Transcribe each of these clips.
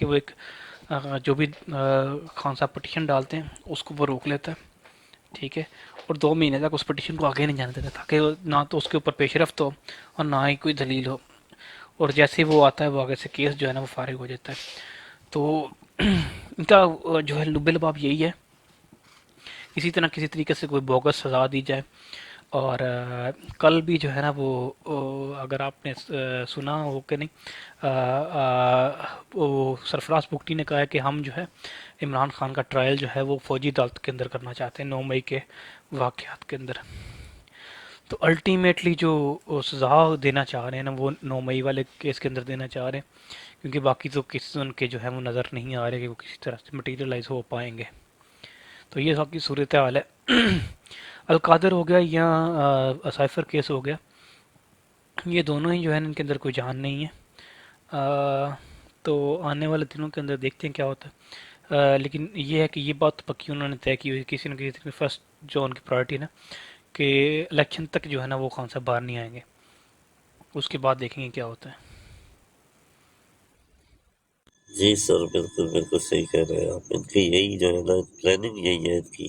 کہ وہ ایک جو بھی خان صاحب پٹیشن ڈالتے ہیں اس کو وہ روک لیتا ہے، ٹھیک ہے، اور 2 مہینے تک اس پٹیشن کو آگے نہیں جانے دیتا تاکہ نہ تو اس کے اوپر پیش رفت ہو اور نہ ہی کوئی دلیل ہو، اور جیسے ہی وہ آتا ہے وہ آگے سے کیس جو ہے نا وہ فارغ ہو جاتا ہے۔ تو ان کا جو ہے لب لباب یہی ہے، اسی طرح کسی طریقے سے کوئی بوگس سزا دی جائے۔ اور کل بھی جو ہے نا وہ اگر آپ نے سنا ہو کہ نہیں، وہ سرفراز بگٹی نے کہا ہے کہ ہم جو ہے عمران خان کا ٹرائل جو ہے وہ فوجی عدالت کے اندر کرنا چاہتے ہیں 9 مئی کے واقعات کے اندر۔ تو الٹیمیٹلی جو سزا دینا چاہ رہے ہیں نا وہ 9 مئی والے کیس کے اندر دینا چاہ رہے ہیں، کیونکہ باقی تو کیسز ان کے جو ہے وہ نظر نہیں آ رہے کہ وہ کسی طرح سے مٹیریلائز ہو پائیں گے۔ تو یہ سب کی صورتحال ہے۔ القادر ہو گیا یا سائفر کیس ہو گیا، یہ دونوں ہی جو ہے ان کے اندر کوئی جان نہیں ہے۔ تو آنے والے دنوں کے اندر دیکھتے ہیں کیا ہوتا ہے۔ لیکن یہ ہے کہ یہ بات پکی انہوں نے طے کی ہوئی کسی نہ کسی طریقے فرسٹ جو ان کی پرائرٹی نا کہ الیکشن تک جو ہے نا وہ خان صاحب باہر نہیں آئیں گے، اس کے بعد دیکھیں گے کیا ہوتا ہے۔ جی سر، بالکل بالکل صحیح کہہ رہے ہیں آپ۔ ان کی یہی جو ہے نا پلاننگ یہی ہے ان کی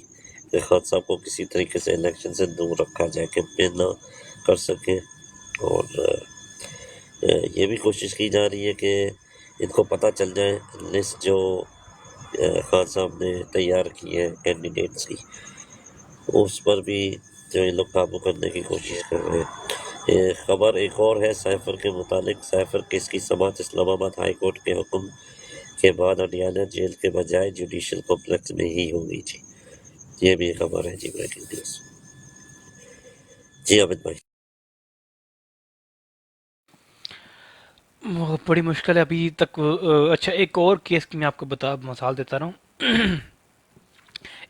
کہ خان صاحب کو کسی طریقے سے الیکشن سے دور رکھا جائے، کیمپین نہ کر سکیں، اور یہ بھی کوشش کی جا رہی ہے کہ ان کو پتہ چل جائے لسٹ جو خان صاحب نے تیار کی ہے کینڈیڈیٹس کی، اس پر بھی جو یہ لوگ قابو کرنے کی کوشش کر رہے ہیں۔ یہ خبر ایک اور ہے سائفر کے متعلق، سائفر کیس کی سماعت اسلام آباد ہائی کورٹ کے حکم کے بعد اڈیالہ جیل کے بجائے جوڈیشل کمپلیکس میں ہی ہوگی جی۔ یہ بھی خبر ہے جی، بریکنگ نیوز۔ جی عابد بھائی۔ بڑی مشکل ہے ابھی تک۔ اچھا ایک اور کیس کی میں آپ کو مثال دیتا رہا ہوں۔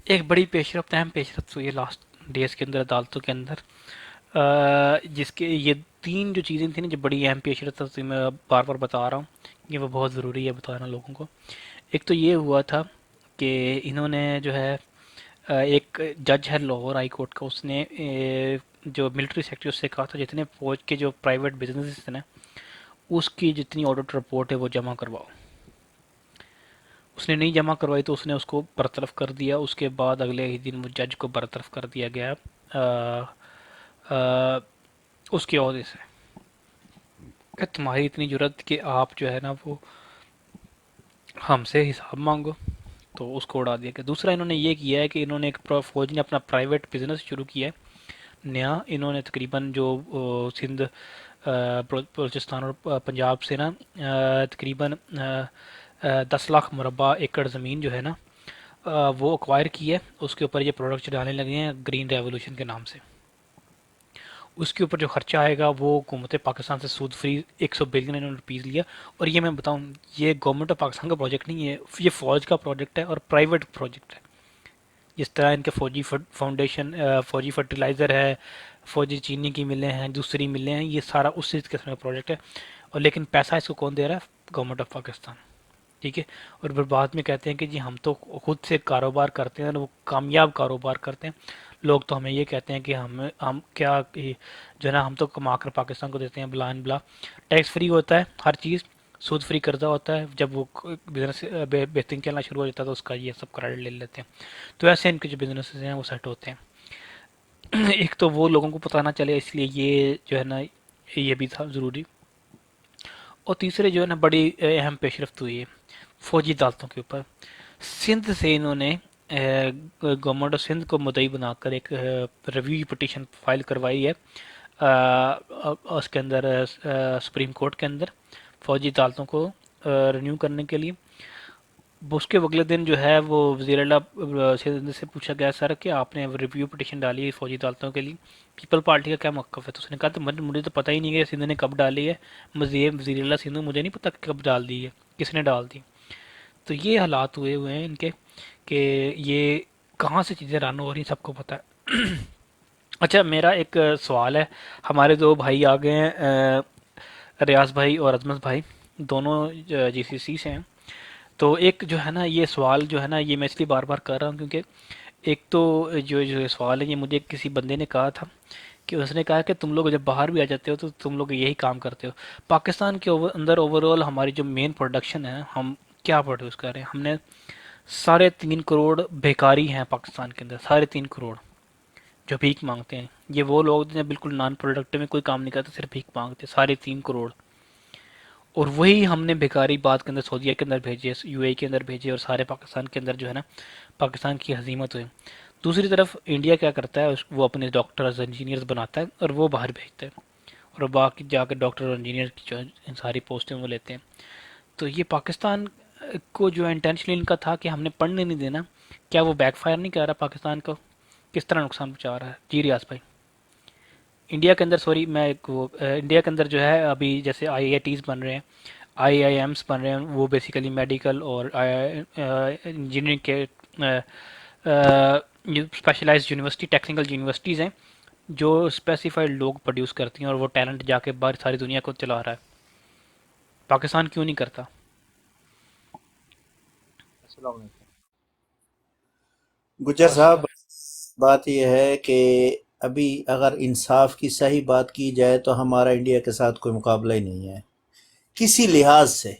ایک بڑی پیش رفت، اہم پیش رفت ہوئی ہے لاسٹ ڈیز کے اندر عدالتوں کے اندر، جس کے یہ 3 جو چیزیں تھیں نا جو بڑی اہم پیش رفت تھی، میں بار بار بتا رہا ہوں یہ وہ بہت ضروری ہے بتانا لوگوں کو۔ ایک تو یہ ہوا تھا کہ انہوں نے جو ہے ایک جج ہے لاہور ہائی کورٹ کا، اس نے جو ملٹری سیکٹری اس سے کہا تھا جتنے فوج کے جو پرائیویٹ بزنس ہیں نا اس کی جتنی آڈٹ رپورٹ ہے وہ جمع کرواؤ۔ اس نے نہیں جمع کروائی تو اس نے اس کو برطرف کر دیا، اس کے بعد اگلے ہی دن وہ جج کو برطرف کر دیا گیا اس کے عہدے سے، کہ تمہاری اتنی جرت کہ آپ جو ہے نا وہ ہم سے حساب مانگو، تو اس کو اڑا دیا گیا۔ دوسرا انہوں نے یہ کیا ہے کہ انہوں نے ایک فوج نے اپنا پرائیویٹ بزنس شروع کیا ہے نیا، انہوں نے تقریباً جو سندھ بلوچستان اور پنجاب سے نا تقریباً 10 لاکھ مربع ایکڑ زمین جو ہے نا وہ اکوائر کی ہے، اس کے اوپر یہ پروڈکٹ ڈالنے لگے ہیں گرین ریولوشن کے نام سے۔ اس کے اوپر جو خرچہ آئے گا وہ حکومت پاکستان سے سود فری 100 بلین انہوں نے روپیز لیا۔ اور یہ میں بتاؤں یہ گورنمنٹ آف پاکستان کا پروجیکٹ نہیں ہے، یہ فوج کا پروجیکٹ ہے اور پرائیویٹ پروجیکٹ ہے۔ جس طرح ان کے فوجی فاؤنڈیشن فوجی فرٹیلائزر ہے، فوجی چینی کی ملیں ہیں، دوسری ملیں ہیں، یہ سارا اسی قسم کا پروجیکٹ ہے، اور لیکن پیسہ اس کو کون دے رہا ہے؟ گورنمنٹ آف پاکستان، ٹھیک ہے۔ اور پھر بعد میں کہتے ہیں کہ جی ہم تو خود سے کاروبار کرتے ہیں، وہ کامیاب کاروبار کرتے ہیں، لوگ تو ہمیں یہ کہتے ہیں کہ ہم کیا جو ہے نا ہم تو کما کر پاکستان کو دیتے ہیں، بلا ان بلا۔ ٹیکس فری ہوتا ہے ہر چیز، سود فری قرضہ ہوتا ہے، جب وہ بزنس بہترین چلنا شروع ہو جاتا ہے تو اس کا یہ سب کریڈٹ لے لیتے ہیں۔ تو ایسے ان کے جو بزنسز ہیں وہ سیٹ ہوتے ہیں۔ ایک تو وہ لوگوں کو پتہ نہ چلے، اس لیے یہ جو ہے نا یہ بھی تھا ضروری۔ اور تیسرے جو ہے نا بڑی اہم پیش رفت ہوئی ہے فوجی عدالتوں کے اوپر۔ سندھ سے انہوں نے گورنمنٹ آف سندھ کو مدعی بنا کر ایک ریویو پٹیشن فائل کروائی ہے اس کے اندر سپریم کورٹ کے اندر فوجی عدالتوں کو رینیو کرنے کے لیے۔ اس کے اگلے دن جو ہے وہ وزیر اعلیٰ سے پوچھا گیا سر کہ آپ نے ریویو پٹیشن ڈالی ہے فوجی عدالتوں کے لیے، پیپل پارٹی کا کیا موقف ہے؟ تو اس نے کہا تو مجھے تو پتہ ہی نہیں کہ سندھ نے کب ڈالی ہے، وزیر اعلیٰ سندھ مجھے نہیں پتہ کب ڈال دی ہے، کس نے ڈال دی۔ تو یہ حالات ہوئے ہیں ان کے کہ یہ کہاں سے چیزیں رن ہو رہی ہیں سب کو پتہ ہے۔ اچھا میرا ایک سوال ہے، ہمارے 2 بھائی آ گئے ہیں ریاض بھائی اور عظمت بھائی، دونوں جی سی سی سے ہیں۔ تو ایک جو ہے نا یہ سوال جو ہے نا یہ میں اس لیے بار بار کر رہا ہوں کیونکہ ایک تو جو سوال ہے یہ مجھے کسی بندے نے کہا تھا کہ اس نے کہا کہ تم لوگ جب باہر بھی آ جاتے ہو تو تم لوگ یہی کام کرتے ہو۔ پاکستان کے اندر اوور آل ہماری جو مین پروڈکشن ہے، ہم کیا پروڈیوس کر رہے ہیں؟ ہم نے 3.5 کروڑ بیکاری ہیں پاکستان کے اندر، 3.5 کروڑ جو بھیک مانگتے ہیں. یہ وہ لوگ جو بالکل نان پروڈکٹیو میں کوئی کام نہیں کرتے، صرف بھیک مانگتے ہیں، 3.5 کروڑ. اور وہی ہم نے بیکاری بات کے اندر سعودیہ کے اندر بھیجے، یو اے کے اندر بھیجے، اور سارے پاکستان کے اندر جو ہے نا پاکستان کی ہزیمت ہوئی. دوسری طرف انڈیا کیا کرتا ہے، وہ اپنے ڈاکٹرز انجینئرز بناتا ہے اور وہ باہر بھیجتا ہے، اور باقی جا کے ڈاکٹر اور انجینئر کی جو ساری پوسٹیں وہ لیتے ہیں. تو یہ پاکستان کو جو انٹینشنلی ان کا تھا کہ ہم نے پڑھنے نہیں دینا، کیا وہ بیک فائر نہیں کر رہا پاکستان کو؟ کس طرح نقصان پہنچا رہا ہے؟ جی ریاض بھائی. انڈیا کے اندر، سوری میں انڈیا کے اندر جو ہے ابھی جیسے آئی آئی ٹیز بن رہے ہیں، آئی آئی ایمس بن رہے ہیں، وہ بیسیکلی میڈیکل اور انجینئرنگ کے اسپیشلائزڈ یونیورسٹی، ٹیکنیکل یونیورسٹیز ہیں جو اسپیسیفائڈ لوگ پروڈیوس کرتی ہیں، اور وہ ٹیلنٹ جا کے باہر ساری دنیا کو چلا رہا ہے. پاکستان کیوں نہیں کرتا؟ السلام علیکم گجر بس صاحب، بات یہ ہے کہ ابھی اگر انصاف کی صحیح بات کی جائے تو ہمارا انڈیا کے ساتھ کوئی مقابلہ ہی نہیں ہے کسی لحاظ سے.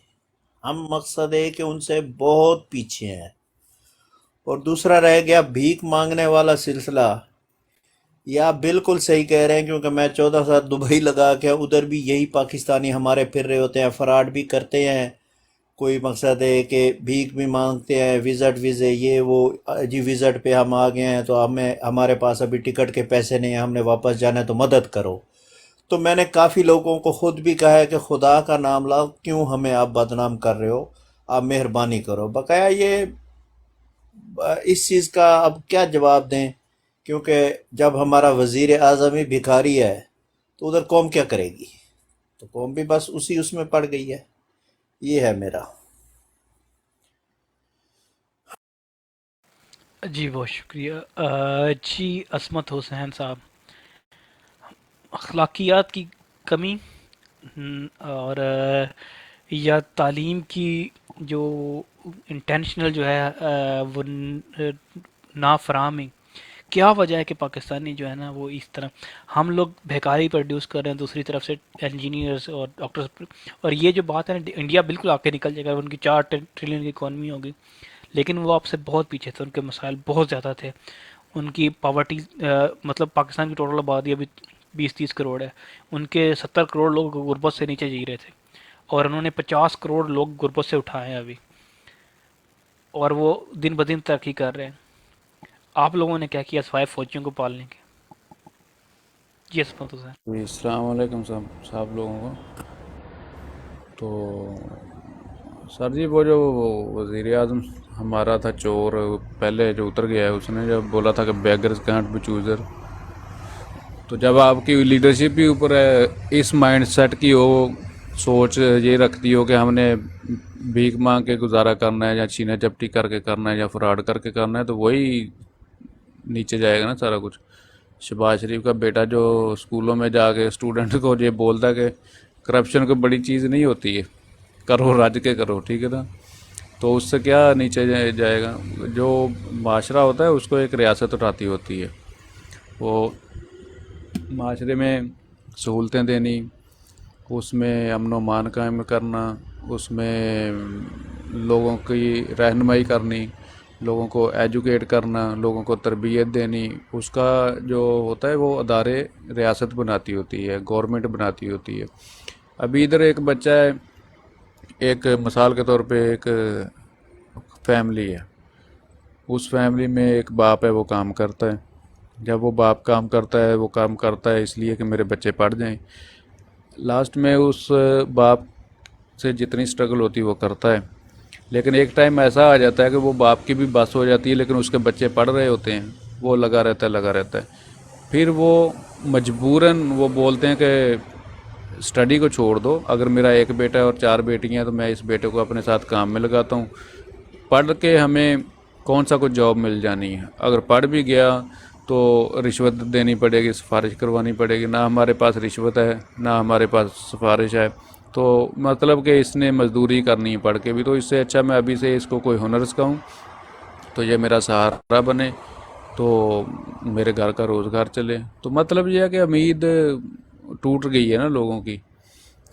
ہم مقصد ہے کہ ان سے بہت پیچھے ہیں. اور دوسرا رہ گیا بھیک مانگنے والا سلسلہ، یا بالکل صحیح کہہ رہے ہیں، کیونکہ میں 14 سال دبئی لگا کے ادھر بھی یہی پاکستانی ہمارے پھر رہے ہوتے ہیں، فراڈ بھی کرتے ہیں. کوئی مقصد ہے کہ بھیک بھی مانگتے ہیں، وزٹ ویزے یہ وہ، جی وزٹ پہ ہم آ گئے ہیں تو ہمارے پاس ابھی ٹکٹ کے پیسے نہیں ہیں، ہم نے واپس جانا ہے تو مدد کرو. تو میں نے کافی لوگوں کو خود بھی کہا ہے کہ خدا کا نام لاؤ، کیوں ہمیں آپ بدنام کر رہے ہو، آپ مہربانی کرو. بقایا یہ اس چیز کا اب کیا جواب دیں، کیونکہ جب ہمارا وزیر اعظم ہی بھکاری ہے تو ادھر قوم کیا کرے گی؟ تو قوم بھی بس اس میں پڑ گئی ہے. یہ ہے میرا. جی بہت شکریہ. جی عصمت حسین صاحب، اخلاقیات کی کمی اور یا تعلیم کی جو انٹینشنل جو ہے وہ نافراہمی، کیا وجہ ہے کہ پاکستانی جو ہے نا وہ اس طرح ہم لوگ بیکاری پروڈیوس کر رہے ہیں، دوسری طرف سے انجینئرز اور ڈاکٹرز. اور یہ جو بات ہے نا، انڈیا بالکل آپ کے نکل جائے گا، ان کی 4 ٹریلین کی اکانومی ہوگی، لیکن وہ آپ سے بہت پیچھے تھے، ان کے مسائل بہت زیادہ تھے. ان کی پاورٹی، مطلب پاکستان کی ٹوٹل آبادی ابھی 20-30 کروڑ ہے، ان کے 70 کروڑ لوگ غربت سے نیچے جی رہے تھے، اور انہوں نے 50 کروڑ لوگ غربت سے اٹھائے ہیں ابھی، اور وہ دن بدن ترقی کر رہے ہیں. آپ لوگوں نے کیا کیا سوائے فوجیوں کو پالنے کے؟ جی اسمت حسین. جی السلام علیکم صاحب لوگوں کو. تو سر جی وہ جو وزیر اعظم ہمارا تھا چور، پہلے جو اتر گیا ہے، اس نے جب بولا تھا کہ بیگرز کانٹ بی چوزر، تو جب آپ کی لیڈرشپ بھی اوپر ہے، اس مائنڈ سیٹ کی ہو، سوچ یہ رکھتی ہو کہ ہم نے بھیک مانگ کے گزارا کرنا ہے، یا چھینا جپٹی کر کے کرنا ہے، یا فراڈ کر کے کرنا ہے، تو وہی نیچے جائے گا نا سارا کچھ. شہباز شریف کا بیٹا جو اسکولوں میں جا کے اسٹوڈنٹ کو یہ بولتا ہے کہ کرپشن کوئی بڑی چیز نہیں ہوتی ہے، کرو رج کے کرو، ٹھیک ہے نا، تو اس سے کیا نیچے جائے گا. جو معاشرہ ہوتا ہے اس کو ایک ریاست اٹھاتی ہوتی ہے، وہ معاشرے میں سہولتیں دینی، اس میں امن و امان قائم کرنا، اس میں لوگوں کی رہنمائی کرنی، لوگوں کو ایجوکیٹ کرنا، لوگوں کو تربیت دینی، اس کا جو ہوتا ہے وہ ادارے ریاست بناتی ہوتی ہے، گورنمنٹ بناتی ہوتی ہے. ابھی ادھر ایک بچہ ہے، ایک مثال کے طور پہ ایک فیملی ہے، اس فیملی میں ایک باپ ہے، وہ کام کرتا ہے. جب وہ باپ کام کرتا ہے، وہ کام کرتا ہے اس لیے کہ میرے بچے پڑھ جائیں. لاسٹ میں اس باپ سے جتنی سٹرگل ہوتی ہے وہ کرتا ہے، لیکن ایک ٹائم ایسا آ جاتا ہے کہ وہ باپ کی بھی بس ہو جاتی ہے، لیکن اس کے بچے پڑھ رہے ہوتے ہیں، وہ لگا رہتا ہے. پھر وہ مجبوراً وہ بولتے ہیں کہ اسٹڈی کو چھوڑ دو، اگر میرا ایک بیٹا ہے اور 4 بیٹیاں ہیں تو میں اس بیٹے کو اپنے ساتھ کام میں لگاتا ہوں، پڑھ کے ہمیں کون سا کچھ جاب مل جانی ہے، اگر پڑھ بھی گیا تو رشوت دینی پڑے گی، سفارش کروانی پڑے گی، نہ ہمارے پاس رشوت ہے نہ ہمارے پاس سفارش ہے. تو مطلب کہ اس نے مزدوری کرنی ہے پڑھ کے بھی، تو اس سے اچھا میں ابھی سے اس کو کوئی ہنر سکھاؤں تو یہ میرا سہارا بنے، تو میرے گھر کا روزگار چلے. تو مطلب یہ ہے کہ امید ٹوٹ گئی ہے نا لوگوں کی.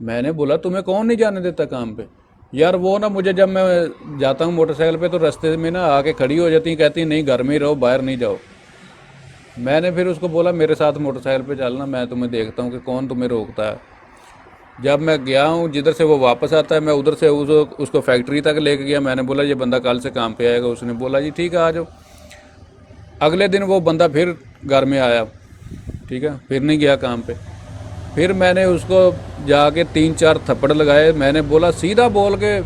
میں نے بولا تمہیں کون نہیں جانے دیتا کام پہ؟ یار وہ نا مجھے جب میں جاتا ہوں موٹر سائیکل پہ تو رستے میں نا آ کے کھڑی ہو جاتی ہیں، کہتی ہیں نہیں گھر میں ہی رہو، باہر نہیں جاؤ۔ میں نے پھر اس کو بولا میرے ساتھ موٹر سائیکل پہ چلنا، میں تمہیں دیکھتا ہوں کہ کون تمہیں روکتا ہے۔ جب میں گیا ہوں جدھر سے وہ واپس آتا ہے، میں ادھر سے اس کو فیکٹری تک لے کے گیا، میں نے بولا یہ بندہ کل سے کام پہ آئے گا، اس نے بولا جی ٹھیک ہے آ جاؤ۔ اگلے دن وہ بندہ پھر گھر میں آیا، ٹھیک ہے، پھر نہیں گیا کام پہ۔ پھر میں نے اس کو جا کے 3-4 تھپڑ لگائے، میں نے بولا سیدھا بول کے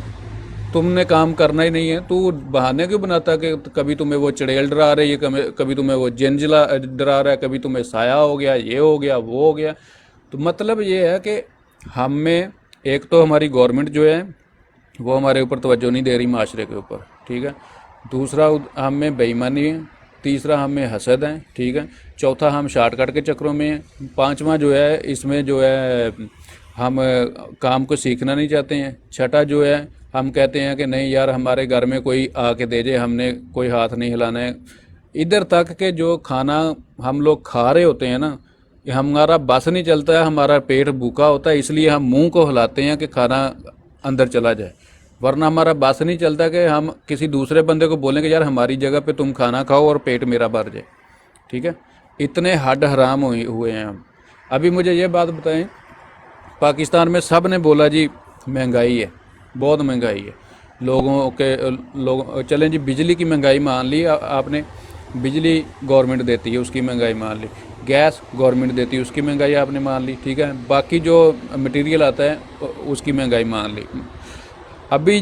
تم نے کام کرنا ہی نہیں ہے، تو بہانے کیوں بناتا کہ کبھی تمہیں وہ چڑیل ڈرا رہی ہے، کبھی تمہیں وہ جن ڈرا رہا ہے، کبھی تمہیں سایہ ہو گیا، یہ ہو گیا وہ ہو گیا۔ تو مطلب یہ ہے کہ ہم میں ایک تو ہماری گورنمنٹ جو ہے وہ ہمارے اوپر توجہ نہیں دے رہی، معاشرے کے اوپر، ٹھیک ہے۔ دوسرا ہم میں بے ایمانی ہے، تیسرا ہم میں حسد ہیں، ٹھیک ہے۔ چوتھا ہم شارٹ کٹ کے چکروں میں ہیں۔ پانچواں جو ہے اس میں جو ہے ہم کام کو سیکھنا نہیں چاہتے ہیں۔ چھٹا جو ہے ہم کہتے ہیں کہ نہیں یار ہمارے گھر میں کوئی آ کے دے جائے، ہم نے کوئی ہاتھ نہیں ہلانا ہے۔ ادھر تک کہ جو کھانا ہم لوگ کھا رہے ہوتے ہیں نا، یہ ہمارا بس نہیں چلتا ہے، ہمارا پیٹ بھوکا ہوتا ہے، اس لیے ہم منہ کو ہلاتے ہیں کہ کھانا اندر چلا جائے، ورنہ ہمارا بس نہیں چلتا کہ ہم کسی دوسرے بندے کو بولیں کہ یار ہماری جگہ پہ تم کھانا کھاؤ اور پیٹ میرا بھر جائے، ٹھیک ہے۔ اتنے ہڈ حرام ہوئے ہیں ہم۔ ابھی مجھے یہ بات بتائیں، پاکستان میں سب نے بولا جی مہنگائی ہے، بہت مہنگائی ہے لوگ چلیں جی بجلی کی مہنگائی مان لی آپ نے، بجلی گورنمنٹ دیتی ہے اس کی مہنگائی مان لی، گیس گورنمنٹ دیتی ہے اس کی مہنگائی آپ نے مان لی، ٹھیک ہے۔ باقی جو مٹیریل آتا ہے اس کی مہنگائی مان لی۔ ابھی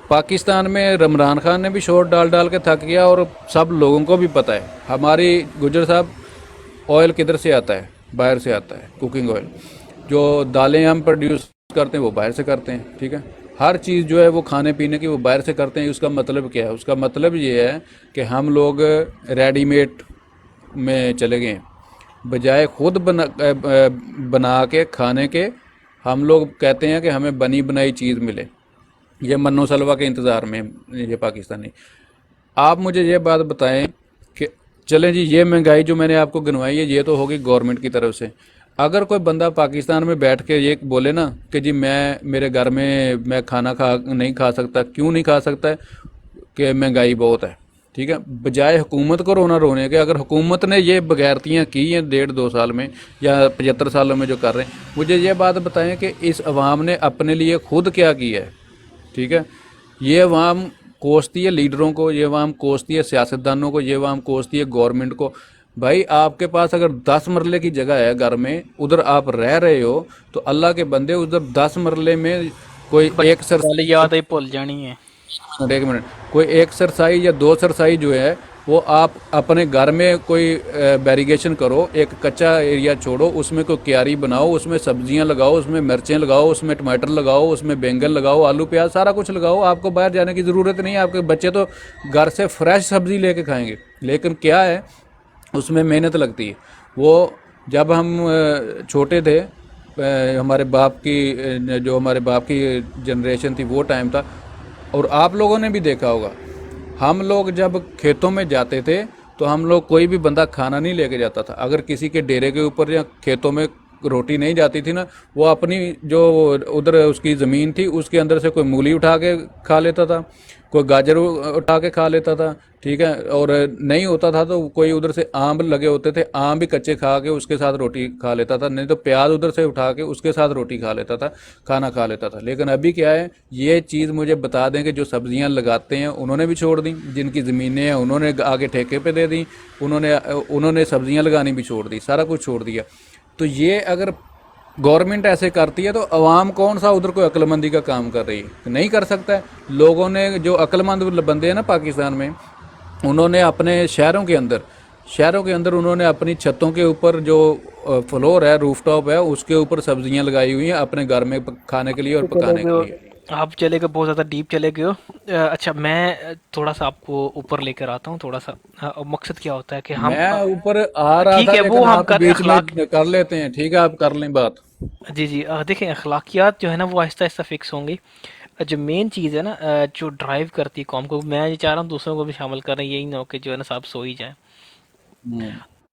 پاکستان میں عمران خان نے بھی شور ڈال کے تھک گیا، اور سب لوگوں کو بھی پتہ ہے۔ ہماری گجر صاحب آئل کدھر سے آتا ہے؟ باہر سے آتا ہے، کوکنگ آئل۔ جو دالیں ہم پروڈیوس کرتے ہیں وہ باہر سے کرتے ہیں، ٹھیک ہے۔ ہر چیز جو ہے وہ کھانے پینے کی وہ باہر سے کرتے ہیں۔ اس کا مطلب کیا ہے؟ اس کا مطلب یہ ہے کہ ہم لوگ ریڈی میڈ میں چلے گئے ہیں، بجائے خود بنا کے کھانے کے ہم لوگ کہتے ہیں کہ ہمیں بنی بنائی چیز ملے۔ یہ منو سلوا کے انتظار میں یہ پاکستانی۔ آپ مجھے یہ بات بتائیں کہ چلیں جی یہ مہنگائی جو میں نے آپ کو گنوائی ہے یہ تو ہوگی گورنمنٹ کی طرف سے۔ اگر کوئی بندہ پاکستان میں بیٹھ کے یہ بولے نا کہ جی میرے گھر میں کھانا نہیں کھا سکتا، کیوں نہیں کھا سکتا ہے؟ کہ مہنگائی بہت ہے، ٹھیک ہے۔ بجائے حکومت کو رونے کے، اگر حکومت نے یہ بغیرتیاں کی ہیں 1.5-2 سال میں یا 75 سالوں میں جو کر رہے ہیں، مجھے یہ بات بتائیں کہ اس عوام نے اپنے لیے خود کیا کیا ہے، ٹھیک ہے۔ یہ عوام کوستی ہے لیڈروں کو، یہ عوام کوستی ہے سیاستدانوں کو، یہ عوام کوستی ہے گورنمنٹ کو۔ بھائی آپ کے پاس اگر 10 مرلے کی جگہ ہے گھر میں، ادھر آپ رہ رہے ہو، تو اللہ کے بندے ادھر 10 مرلے میں کوئی ایک والی یاد ہی بھول جانی ہے۔ ایک منٹ، کوئی ایک سرسائی یا 2 سرسائی جو ہے وہ آپ اپنے گھر میں کوئی بیریگیشن کرو، ایک کچا ایریا چھوڑو، اس میں کوئی کیاری بناؤ، اس میں سبزیاں لگاؤ، اس میں مرچیں لگاؤ، اس میں ٹماٹر لگاؤ، اس میں بینگن لگاؤ، آلو پیاز سارا کچھ لگاؤ۔ آپ کو باہر جانے کی ضرورت نہیں ہے، آپ کے بچے تو گھر سے فریش سبزی لے کے کھائیں گے۔ لیکن کیا ہے اس میں محنت لگتی ہے۔ وہ جب ہم چھوٹے تھے، ہمارے باپ کی جنریشن تھی، وہ ٹائم تھا، اور آپ لوگوں نے بھی دیکھا ہوگا، ہم لوگ جب کھیتوں میں جاتے تھے تو ہم لوگ کوئی بھی بندہ کھانا نہیں لے کے جاتا تھا۔ اگر کسی کے ڈیرے کے اوپر یا کھیتوں میں روٹی نہیں جاتی تھی نا، وہ اپنی جو ادھر اس کی زمین تھی اس کے اندر سے کوئی مولی اٹھا کے کھا لیتا تھا، کوئی گاجر اٹھا کے کھا لیتا تھا، ٹھیک ہے۔ اور نہیں ہوتا تھا تو کوئی ادھر سے آم لگے ہوتے تھے، آم بھی کچے کھا کے اس کے ساتھ روٹی کھا لیتا تھا، نہیں تو پیاز ادھر سے اٹھا کے اس کے ساتھ روٹی کھا لیتا تھا، کھانا کھا لیتا تھا۔ لیکن ابھی کیا ہے، یہ چیز مجھے بتا دیں کہ جو سبزیاں لگاتے ہیں انہوں نے بھی چھوڑ دیں، جن کی زمینیں ہیں انہوں نے آگے ٹھیکے پہ دے دیں، انہوں نے سبزیاں لگانی بھی چھوڑ دی، سارا کچھ چھوڑ دیا۔ تو یہ اگر گورنمنٹ ایسے کرتی ہے تو عوام کون سا ادھر کوئی عقل مندی کا کام کر رہی ہے؟ نہیں کر سکتا ہے۔ لوگوں نے جو عقل مند بندے ہیں نا پاکستان میں، انہوں نے اپنے شہروں کے اندر انہوں نے اپنی چھتوں کے اوپر جو فلور ہے، روف ٹاپ ہے، اس کے اوپر سبزیاں لگائی ہوئی ہیں اپنے گھر میں کھانے کے لیے اور پکانے کے لیے۔ آپ چلے گئے بہت زیادہ ڈیپ چلے گئے ہو۔ اچھا میں تھوڑا سا آپ کو اوپر لے کر آتا ہوں تھوڑا سا۔ مقصد کیا ہوتا ہے کہ ہم میں اوپر آ رہا ٹھیک تھا ہے لیکن وہ ہم آپ کر بیچ میں اخلاق، کر لیتے ہیں، ٹھیک ہے آپ کر لیں بات۔ جی جی دیکھیں اخلاقیات جو ہے نا وہ آہستہ آہستہ فکس ہوں گی۔ جو مین چیز ہے نا جو ڈرائیو کرتی ہے قوم کو، میں یہ چاہ رہا ہوں دوسروں کو بھی شامل کریں، یہی نہ ہو کہ جو ہے نا صاحب سو ہی جائیں۔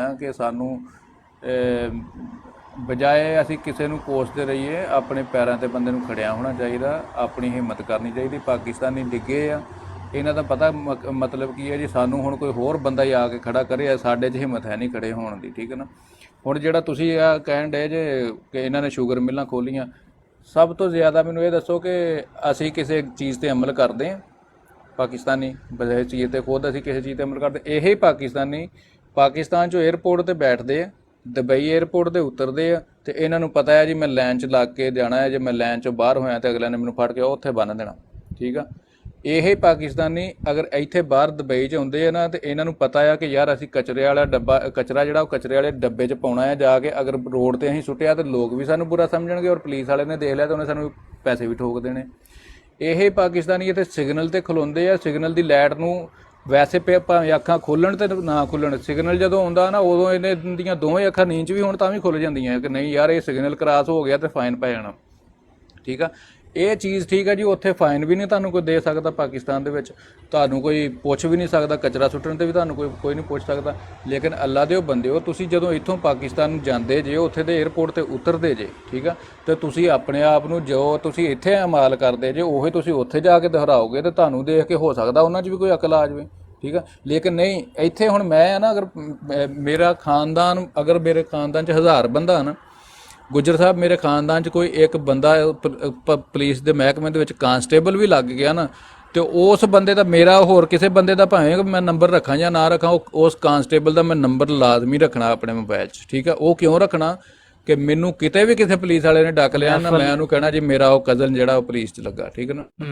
ਆ ਕਿ ਸਾਨੂੰ ਬਜਾਏ ਅਸੀਂ ਕਿਸੇ ਨੂੰ ਕੋਸਦੇ ਰਹੀਏ, ਆਪਣੇ ਪੈਰਾਂ ਤੇ ਬੰਦੇ ਨੂੰ ਖੜਿਆ ਹੋਣਾ ਚਾਹੀਦਾ, ਆਪਣੀ ਹਿੰਮਤ ਕਰਨੀ ਚਾਹੀਦੀ। ਪਾਕਿਸਤਾਨੀ ਡਿੱਗੇ ਆ, ਇਹਨਾਂ ਦਾ ਪਤਾ ਮਤਲਬ ਕੀ ਹੈ ਜੀ। ਸਾਨੂੰ ਹੁਣ ਕੋਈ ਹੋਰ ਬੰਦਾ ਹੀ ਆ ਕੇ ਖੜਾ ਕਰੇ, ਸਾਡੇ 'ਚ ਹਿੰਮਤ ਹੈ ਨਹੀਂ ਖੜੇ ਹੋਣ ਦੀ, ਠੀਕ ਹੈ ਨਾ। ਹੁਣ ਜਿਹੜਾ ਤੁਸੀਂ ਆ ਕਹਿਣ ਡਏ ਜੇ ਕਿ ਇਹਨਾਂ ਨੇ ਸ਼ੂਗਰ ਮਿਲਾਂ ਖੋਲ੍ਹੀਆਂ, ਸਭ ਤੋਂ ਜ਼ਿਆਦਾ ਮੈਨੂੰ ਇਹ ਦੱਸੋ ਕਿ ਅਸੀਂ ਕਿਸੇ ਚੀਜ਼ ਤੇ ਅਮਲ ਕਰਦੇ ਹਾਂ? ਪਾਕਿਸਤਾਨੀ ਬਜਾਏ ਚੀਜ਼ ਤੇ ਖੁਦ ਅਸੀਂ ਕਿਸੇ ਚੀਜ਼ ਤੇ ਅਮਲ ਕਰਦੇ। ਇਹ ਪਾਕਿਸਤਾਨੀ ਪਾਕਿਸਤਾਨ 'ਚੋਂ ਏਅਰਪੋਰਟ ਤੇ ਬੈਠਦੇ ਆ, ਦੁਬਈ ਏਅਰਪੋਰਟ ਤੇ ਉਤਰਦੇ ਆ, ਤੇ ਇਹਨਾਂ ਨੂੰ ਪਤਾ ਹੈ ਜੀ ਮੈਂ ਲਾਈਨ 'ਚ ਲੱਗ ਕੇ ਜਾਣਾ ਹੈ। ਜੇ ਮੈਂ ਲਾਈਨ 'ਚੋਂ ਬਾਹਰ ਹੋਇਆ ਤੇ ਅਗਲੇ ਨੇ ਮੈਨੂੰ ਫੜ ਕੇ ਉੱਥੇ ਬੰਨ੍ਹ ਦੇਣਾ, ਠੀਕ ਆ। ਇਹ ਪਾਕਿਸਤਾਨੀ ਅਗਰ ਇੱਥੇ ਬਾਹਰ ਦੁਬਈ 'ਚ ਆਉਂਦੇ ਆ ਨਾ, ਤੇ ਇਹਨਾਂ ਨੂੰ ਪਤਾ ਆ ਕਿ ਯਾਰ ਅਸੀਂ ਕਚਰੇ ਵਾਲਾ ਡੱਬਾ, ਕਚਰਾ ਜਿਹੜਾ ਉਹ ਕਚਰੇ ਵਾਲੇ ਡੱਬੇ 'ਚ ਪਾਉਣਾ ਹੈ ਜਾ ਕੇ। ਅਗਰ ਰੋਡ ਤੇ ਅਸੀਂ ਸੁੱਟਿਆ ਤੇ ਲੋਕ ਵੀ ਸਾਨੂੰ ਬੁਰਾ ਸਮਝਣਗੇ, ਔਰ ਪੁਲਿਸ ਵਾਲੇ ਨੇ ਦੇਖ ਲਿਆ ਤਾਂ ਉਹਨੇ ਸਾਨੂੰ ਪੈਸੇ ਵੀ ਠੋਕ ਦੇਣੇ। ਇਹ ਪਾਕਿਸਤਾਨੀ ਇੱਥੇ ਸਿਗਨਲ ਤੇ ਖਲੋਂਦੇ ਆ, ਸਿਗਨਲ ਦੀ ਲਾਈਟ ਨੂੰ ਵੈਸੇ ਭਾਵੇਂ ਅੱਖਾਂ ਖੋਲ੍ਹਣ ਤੇ ਨਾ ਖੁੱਲ੍ਹਣ, ਸਿਗਨਲ ਜਦੋਂ ਆਉਂਦਾ ਨਾ ਉਦੋਂ ਇਹਨੇ ਦੀਆਂ ਦੋਵੇਂ ਅੱਖਾਂ ਨੀਂਦ 'ਚ ਵੀ ਹੋਣ ਤਾਂ ਵੀ ਖੁੱਲ੍ਹ ਜਾਂਦੀਆਂ ਕਿ ਨਹੀਂ ਯਾਰ ਇਹ ਸਿਗਨਲ ਕ੍ਰਾਸ ਹੋ ਗਿਆ ਤੇ ਫਾਈਨ ਪੈ ਜਾਣਾ, ਠੀਕ ਆ। ਇਹ ਚੀਜ਼ ਠੀਕ ਆ ਜੀ, ਉੱਥੇ ਫਾਈਨ ਵੀ ਨਹੀਂ ਤੁਹਾਨੂੰ ਕੋਈ ਦੇ ਸਕਦਾ। ਪਾਕਿਸਤਾਨ ਦੇ ਵਿੱਚ ਤੁਹਾਨੂੰ ਕੋਈ ਪੁੱਛ ਵੀ ਨਹੀਂ ਸਕਦਾ, ਕਚਰਾ ਸੁੱਟਣ ਤੇ ਵੀ ਤੁਹਾਨੂੰ ਕੋਈ ਨਹੀਂ ਪੁੱਛ ਸਕਦਾ। ਲੇਕਿਨ ਅੱਲਾ ਦੇ ਉਹ ਬੰਦਿਓ, ਤੁਸੀਂ ਜਦੋਂ ਇੱਥੋਂ ਪਾਕਿਸਤਾਨ ਨੂੰ ਜਾਂਦੇ ਜੇ, ਉੱਥੇ ਦੇ ਏਅਰਪੋਰਟ ਤੇ ਉਤਰਦੇ ਜੇ, ਠੀਕ ਆ, ਤੇ ਤੁਸੀਂ ਆਪਣੇ ਆਪ ਨੂੰ ਜੋ ਤੁਸੀਂ ਇੱਥੇ ਅਮਾਲ ਕਰਦੇ ਜੇ ਉਹੀ ਤੁਸੀਂ ਉੱਥੇ ਜਾ ਕੇ ਦੁਹਰਾਓਗੇ, ਤੇ ਤੁਹਾਨੂੰ ਦੇਖ ਕੇ ਹੋ ਸਕਦਾ ਉਹਨਾਂ 'ਚ ਵੀ ਕੋਈ ਅਕਲ ਆ ਜਾਵੇ, ਠੀਕ ਆ। ਲੇਕਿਨ ਨਹੀਂ, ਇੱਥੇ ਹੁਣ ਮੈਂ ਆ ਨਾ, ਅਗਰ ਮੇਰਾ ਖਾਨਦਾਨ, ਅਗਰ ਮੇਰੇ ਖਾਨਦਾਨ 'ਚ 1000 ਬੰਦਾ ਨਾ, ਗੁੱਜਰ ਸਾਹਿਬ ਮੇਰੇ ਖਾਨਦਾਨ 'ਚ ਕੋਈ ਇੱਕ ਬੰਦਾ ਪੁਲਿਸ ਦੇ ਮਹਿਕਮੇ ਦੇ ਵਿੱਚ ਕਾਂਸਟੇਬਲ ਵੀ ਲੱਗ ਗਿਆ ਨਾ, ਤੇ ਉਸ ਬੰਦੇ ਦਾ, ਮੇਰਾ ਹੋਰ ਕਿਸੇ ਬੰਦੇ ਦਾ ਭਾਵੇਂ ਮੈਂ ਨੰਬਰ ਰੱਖਾਂ ਜਾਂ ਨਾ ਰੱਖਾਂ, ਉਸ ਕਾਂਸਟੇਬਲ ਦਾ ਮੈਂ ਨੰਬਰ ਲਾਜ਼ਮੀ ਰੱਖਣਾ ਆਪਣੇ ਮੋਬਾਈਲ 'ਚ, ਠੀਕ ਆ। ਉਹ ਕਿਉਂ ਰੱਖਣਾ ਕਿ ਮੈਨੂੰ ਕਿਤੇ ਵੀ ਕਿਸੇ ਪੁਲਿਸ ਵਾਲੇ ਨੇ ਡੱਕ ਲਿਆ ਨਾ, ਮੈਂ ਉਹਨੂੰ ਕਹਿਣਾ ਜੀ ਮੇਰਾ ਉਹ ਕਜ਼ਨ ਜਿਹੜਾ ਉਹ ਪੁਲਿਸ 'ਚ ਲੱਗਾ, ਠੀਕ ਹੈ ਨਾ।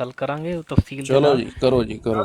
ਗੱਲ ਕਰਾਂਗੇ ਤਫਸੀਲ ਦੇ ਚਲੋ ਨਾਲ। ਜੀ ਕਰੋ ਜੀ ਕਰੋ।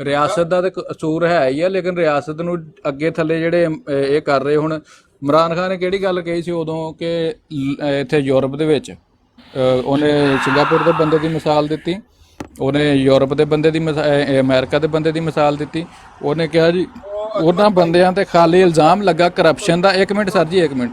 ਰਿਆਸਤ ਦਾ ਤਾਂ ਕਸੂਰ ਹੈ ਹੀ ਆ, ਲੇਕਿਨ ਰਿਆਸਤ ਨੂੰ ਅੱਗੇ ਥੱਲੇ ਜਿਹੜੇ ਇਹ ਕਰ ਰਹੇ ਹੁਣ। ਇਮਰਾਨ ਖਾਨ ਨੇ ਕਿਹੜੀ ਗੱਲ ਕਹੀ ਸੀ ਉਦੋਂ ਕਿ ਇੱਥੇ ਯੂਰਪ ਦੇ ਵਿੱਚ ਉਹਨੇ ਸਿੰਗਾਪੁਰ ਦੇ ਬੰਦੇ ਦੀ ਮਿਸਾਲ ਦਿੱਤੀ, ਉਹਨੇ ਯੂਰਪ ਦੇ ਬੰਦੇ ਦੀ ਅਮਰੀਕਾ ਦੇ ਬੰਦੇ ਦੀ ਮਿਸਾਲ ਦਿੱਤੀ। ਉਹਨੇ ਕਿਹਾ ਜੀ ਉਹਨਾਂ ਬੰਦਿਆਂ ਤੇ ਖਾਲੀ ਇਲਜ਼ਾਮ ਲੱਗਾ ਕਰਪਸ਼ਨ ਦਾ। 1 ਮਿੰਟ ਸਰ ਜੀ 1 ਮਿੰਟ,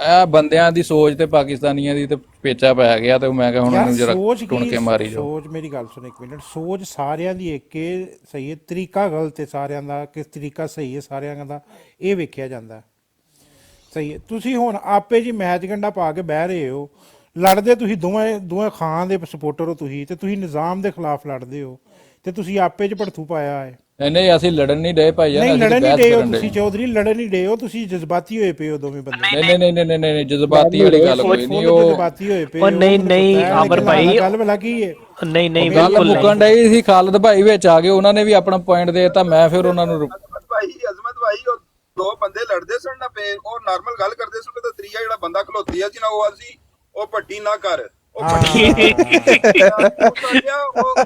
ਇਹ ਬੰਦਿਆਂ ਦੀ ਸੋਚ ਤੇ ਪਾਕਿਸਤਾਨੀਆਂ ਦੀ ਤੇ ਪੇਚਾ ਪੈ ਗਿਆ ਤੇ ਮੈਂ ਕਿਹਾ ਹੁਣ ਯਾਰ ਇਹਨੂੰ ਜਰਾ ਸੋਚ ਟੁਣ ਕੀ, ਕੇ ਮਾਰੀ ਜਾਓ। ਸੋਚ ਮੇਰੀ ਗੱਲ ਸੁਣ 1 ਮਿੰਟ। ਸੋਚ ਸਾਰਿਆਂ ਦੀ ਇੱਕ ਹੀ ਸਹੀ ਹੈ, ਤਰੀਕਾ ਗਲਤ ਹੈ ਸਾਰਿਆਂ ਦਾ। ਕਿਸ ਤਰੀਕਾ ਸਹੀ ਹੈ ਸਾਰਿਆਂ ਦਾ ਇਹ ਵੇਖਿਆ ਜਾਂਦਾ। ਸਹੀ ਹੈ, ਤੁਸੀਂ ਹੁਣ ਆਪੇ ਜੀ ਮੈਚ ਗੰਡਾ ਪਾ ਕੇ ਬਹਿ ਰਹੇ ਹੋ, ਲੜਦੇ ਤੁਸੀਂ ਦੋਵੇਂ ਖਾਨ ਦੇ ਸਪੋਰਟਰ ਹੋ ਤੁਸੀਂ, ਤੇ ਤੁਸੀਂ ਨਿਜ਼ਾਮ ਦੇ ਖਿਲਾਫ ਲੜਦੇ ਹੋ ਤੇ ਤੁਸੀਂ ਆਪੇ ਚ ਭੜਥੂ ਪਾਇਆ ਹੈ। ਨਹੀਂ ਅਸੀਂ ਲੜਨ ਨਹੀਂ ਡਏ ਭਾਈ ਜਾਨ, ਨਹੀਂ ਅਸੀਂ ਲੜਨ ਨਹੀਂ ਬਹਿਸ ਡੇ ਹੋ ਕਰਨ ਤੁਸੀਂ ਡਏ। ਚੌਧਰੀ, ਲੜਨ ਨਹੀਂ ਡੇ ਹੋ ਤੁਸੀਂ, ਜਜ਼ਬਾਤੀ ਹੋਏ ਪਏ ਹੋ ਦੋਵੇਂ ਬੰਦੇ। ਨਹੀਂ ਨਹੀਂ ਨਹੀਂ ਨਹੀਂ ਨਹੀਂ ਜਜ਼ਬਾਤੀ ਵਾਲੀ ਗੱਲ ਕੋਈ ਨਹੀਂ। ਉਹ ਜਜ਼ਬਾਤੀ ਹੋਏ ਪਏ ਉਹ ਹੋ, ਨਹੀਂ ਮੈਨੂੰ ਨਹੀਂ ਪਤਾ ਹੈ, ਅਮਰ ਲੇਕਿਨ ਭਾਈ, ਗੱਲ ਭਲਾ ਕੀ ਹੈ? ਨਹੀਂ ਨਹੀਂ ਗੱਲ ਬਿਲਕੁਲ ਮੁੱਕਣ ਨਹੀਂ। ਡਈ ਸੀ, ਖਾਲਦ ਭਾਈ ਵਿੱਚ ਆ ਗਏ, ਉਹਨਾਂ ਨੇ ਵੀ ਆਪਣਾ ਪੁਆਇੰਟ ਦੇ ਦਿੱਤਾ, ਮੈਂ ਫਿਰ ਉਹਨਾਂ ਨੂੰ ਅਜ਼ਮਤ ਭਾਈ ਉਹ ਦੋ ਬੰਦੇ ਲੜਦੇ ਸਨ ਨਾ ਪੇ, ਉਹ ਨਾਰਮਲ ਗੱਲ ਕਰਦੇ ਸਨ ਤੇ ਤਰੀਆ ਜਿਹੜਾ ਬੰਦਾ ਖਲੋਤਿਆ ਸੀ ਨਾ ਉਹ ਸੀ ਉਹ ਪੱਟੀ ਨਾ ਕਰ, ਉਹ ਪੱਟੀ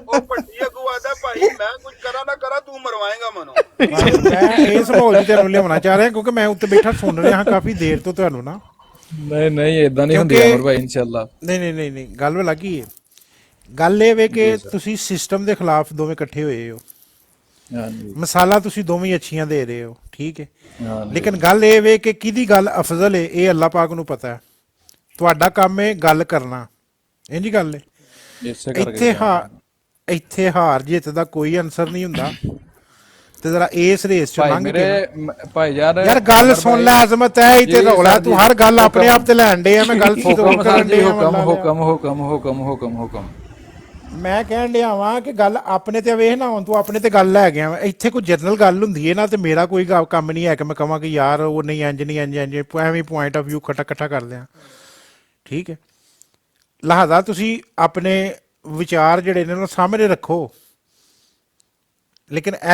ਉਹ ਪੱਟੀ ਅਗੂ ਆਦਾ ਭਾਈ ਮੈਂ ਕੁਝ ਕਰਾਂ ਨਾ ਕਰਾਂ ਤੂੰ ਮਰਵਾਏਗਾ ਮੈਨੂੰ। ਮੈਂ ਇਸ ਮਾਹੌਲ 'ਚ ਤੁਹਾਨੂੰ ਲਿਆਉਣਾ ਚਾਹ ਰਿਹਾ ਕਿਉਂਕਿ ਮੈਂ ਉੱਤੇ ਬੈਠਾ ਸੁਣ ਰਿਹਾ ਹਾਂ ਕਾਫੀ ਦੇਰ ਤੋਂ ਤੁਹਾਨੂੰ ਨਾ। ਨਹੀਂ ਇਦਾਂ ਨਹੀਂ ਹੁੰਦੀ ਅਮਰ ਭਾਈ, ਇਨਸ਼ਾਅੱਲਾ। ਨਹੀਂ ਗੱਲ ਵਾਲਾ ਕੀ ਹੈ, ਗੱਲ ਇਹ ਵੇ ਕਿ ਤੁਸੀਂ ਸਿਸਟਮ ਦੇ ਖਿਲਾਫ ਦੋਵੇਂ ਇਕੱਠੇ ਹੋਏ ਹੋ। ਹਾਂਜੀ ਮਿਸਾਲਾਂ ਤੁਸੀਂ ਦੋਵੇਂ ਅੱਛੀਆਂ ਦੇ ਰਹੇ ਹੋ, ਠੀਕ ਹੈ, ਹਾਂਜੀ। ਲੇਕਿਨ ਗੱਲ ਇਹ ਵੇ ਕਿ ਕਿਹਦੀ ਗੱਲ ਅਫਜ਼ਲ ਹੈ ਇਹ ਅੱਲਾਹ ਪਾਕ ਨੂੰ ਪਤਾ ਹੈ। ਤੁਹਾਡਾ ਕੰਮ ਹੈ ਗੱਲ ਕਰਨਾ, ਇੰਝ ਗੱਲ ਹੈ। ਇਸੇ ਕਰਕੇ ਇੱਥੇ ਹਾਰ ਜਿੱਤ ਦਾ ਕੋਈ ਅਨਸਰ ਨਹੀਂ ਹੁੰਦਾ ਤੇ ਜ਼ਰਾ ਇਸ ਰੇਸ ਚੋਂ ਭਾਈ ਲੰਘ ਕੇ ਮੇਰੇ ਭਾਈ ਯਾਰ ਗੱਲ ਸੁਣ ਲੈ ਅਜ਼ਮਤ ਹੈ ਇਹ ਤੇ ਰੌਲਾ, ਤੂੰ ਹਰ ਗੱਲ ਆਪਣੇ ਆਪ ਤੇ ਲੈਣ ਡੇ ਆ। ਮੈਂ ਗੱਲ ਹੁਕਮ ਕਰਨ ਡੇ ਹੁਕਮ ਮੈਂ ਕਹਿਣ ਡਿਆ ਵਾਂ ਕਿ ਗੱਲ ਆਪਣੇ ਤੇ ਵੇਖ ਨਾ, ਹੁਣ ਤੂੰ ਆਪਣੇ ਤੇ ਗੱਲ ਲੈ ਗਿਆ। ਇੱਥੇ ਕੋਈ ਜਨਰਲ ਗੱਲ ਹੁੰਦੀ ਹੈ ਨਾ, ਤੇ ਮੇਰਾ ਕੋਈ ਕੰਮ ਨਹੀਂ ਹੈ ਕਿ ਮੈਂ ਕਹਾਂ ਕਿ ਯਾਰ ਉਹ ਨਹੀਂ ਇੰਜ ਨਹੀਂ ਇੰਜ ਐਵੇਂ ਪੁਆਇੰਟ ਆਫ ਵਿਊ ਇਕੱਠਾ ਕਰਦੇ ਆ, ਠੀਕ ਹੈ। ਲਿਹਾਜ਼ਾ ਤੁਸੀਂ ਆਪਣੇ ਵਿਚਾਰ ਜਿਹੜੇ ਨੇ ਉਹਨਾਂ ਸਾਹਮਣੇ ਰੱਖੋ, ਲੇਕਿਨ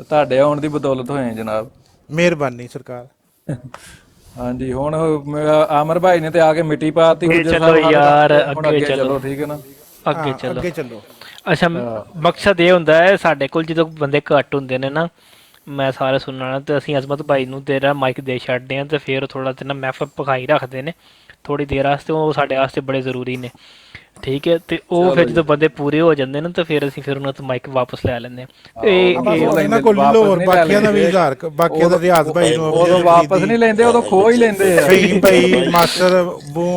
ਤੁਹਾਡੇ ਆਉਣ ਦੀ ਬਦੌਲਤ ਹੋਏ ਜਨਾਬ, ਮਿਹਰਬਾਨੀ ਸਰਕਾਰ। ਹਾਂਜੀ ਹੁਣ ਆਮਰ ਭਾਈ ਨੇ ਤੇ ਆ ਕੇ ਮਿੱਟੀ ਪਾਤੀ। ਚਲੋ ਯਾਰ ਅੱਗੇ ਚਲੋ, ਠੀਕ ਹੈ ਨਾ, ਅੱਗੇ ਚੱਲੋ। ਅੱਛਾ ਮਕਸਦ ਇਹ ਹੁੰਦਾ ਹੈ ਸਾਡੇ ਕੋਲ ਜਦੋਂ ਬੰਦੇ ਘੱਟ ਹੁੰਦੇ ਨੇ ਨਾ ਮੈਂ ਸਾਰੇ ਸੁਣਨਾ ਤੇ ਅਸੀਂ ਅਜ਼ਮਤ ਭਾਈ ਨੂੰ ਤੇਰਾ ਮਾਈਕ ਦੇ ਛੱਡਦੇ ਹਾਂ ਤੇ ਫਿਰ ਥੋੜਾ ਤੇ ਨਾ ਮਹਿਫਲ ਪਖਾਈ ਰੱਖਦੇ ਨੇ ਥੋੜੀ ਦੇਰ ਵਾਸਤੇ, ਉਹ ਸਾਡੇ ਵਾਸਤੇ ਬੜੇ ਜ਼ਰੂਰੀ ਨੇ। ਠੀਕ ਹੈ, ਤੇ ਉਹ ਫਿਰ ਚਲੋ ਜੀ। ਜਦੋਂ ਬੰਦੇ ਪੂਰੇ ਹੋ ਜਾਂਦੇ ਨੇ ਤਾਂ ਫਿਰ ਅਸੀਂ ਫਿਰ ਉਹਨਾਂ ਤੋਂ ਮਾਈਕ ਵਾਪਸ ਲੈ ਲੈਂਦੇ ਹਾਂ। ਇਹ ਬਸ ਇਹ- ਇਹਨਾਂ ਕੋਲ ਵਾਪਸ ਲੋਰ ਨਹੀਂ ਬਾਕੀਆਂ ਦਾ ਲੈ ਵੀ ਲੈਂਦੇ। ਹਜ਼ਾਰ ਬਾਕੀਆਂ ਦਾ ਰਿਆਜ਼ ਭਾਈ ਨੂੰ ਉਦੋਂ ਵਾਪਸ ਨਹੀਂ ਲੈਂਦੇ, ਉਦੋਂ ਖੋ ਹੀ ਲੈਂਦੇ ਆ। ਸਹੀ ਭਾਈ ਮਾਸਟਰ ਬੂ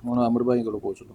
ਹੁਣ ਅਮਰ ਭਾਈ ਕੋਲੋਂ ਪੁੱਛ ਲਓ।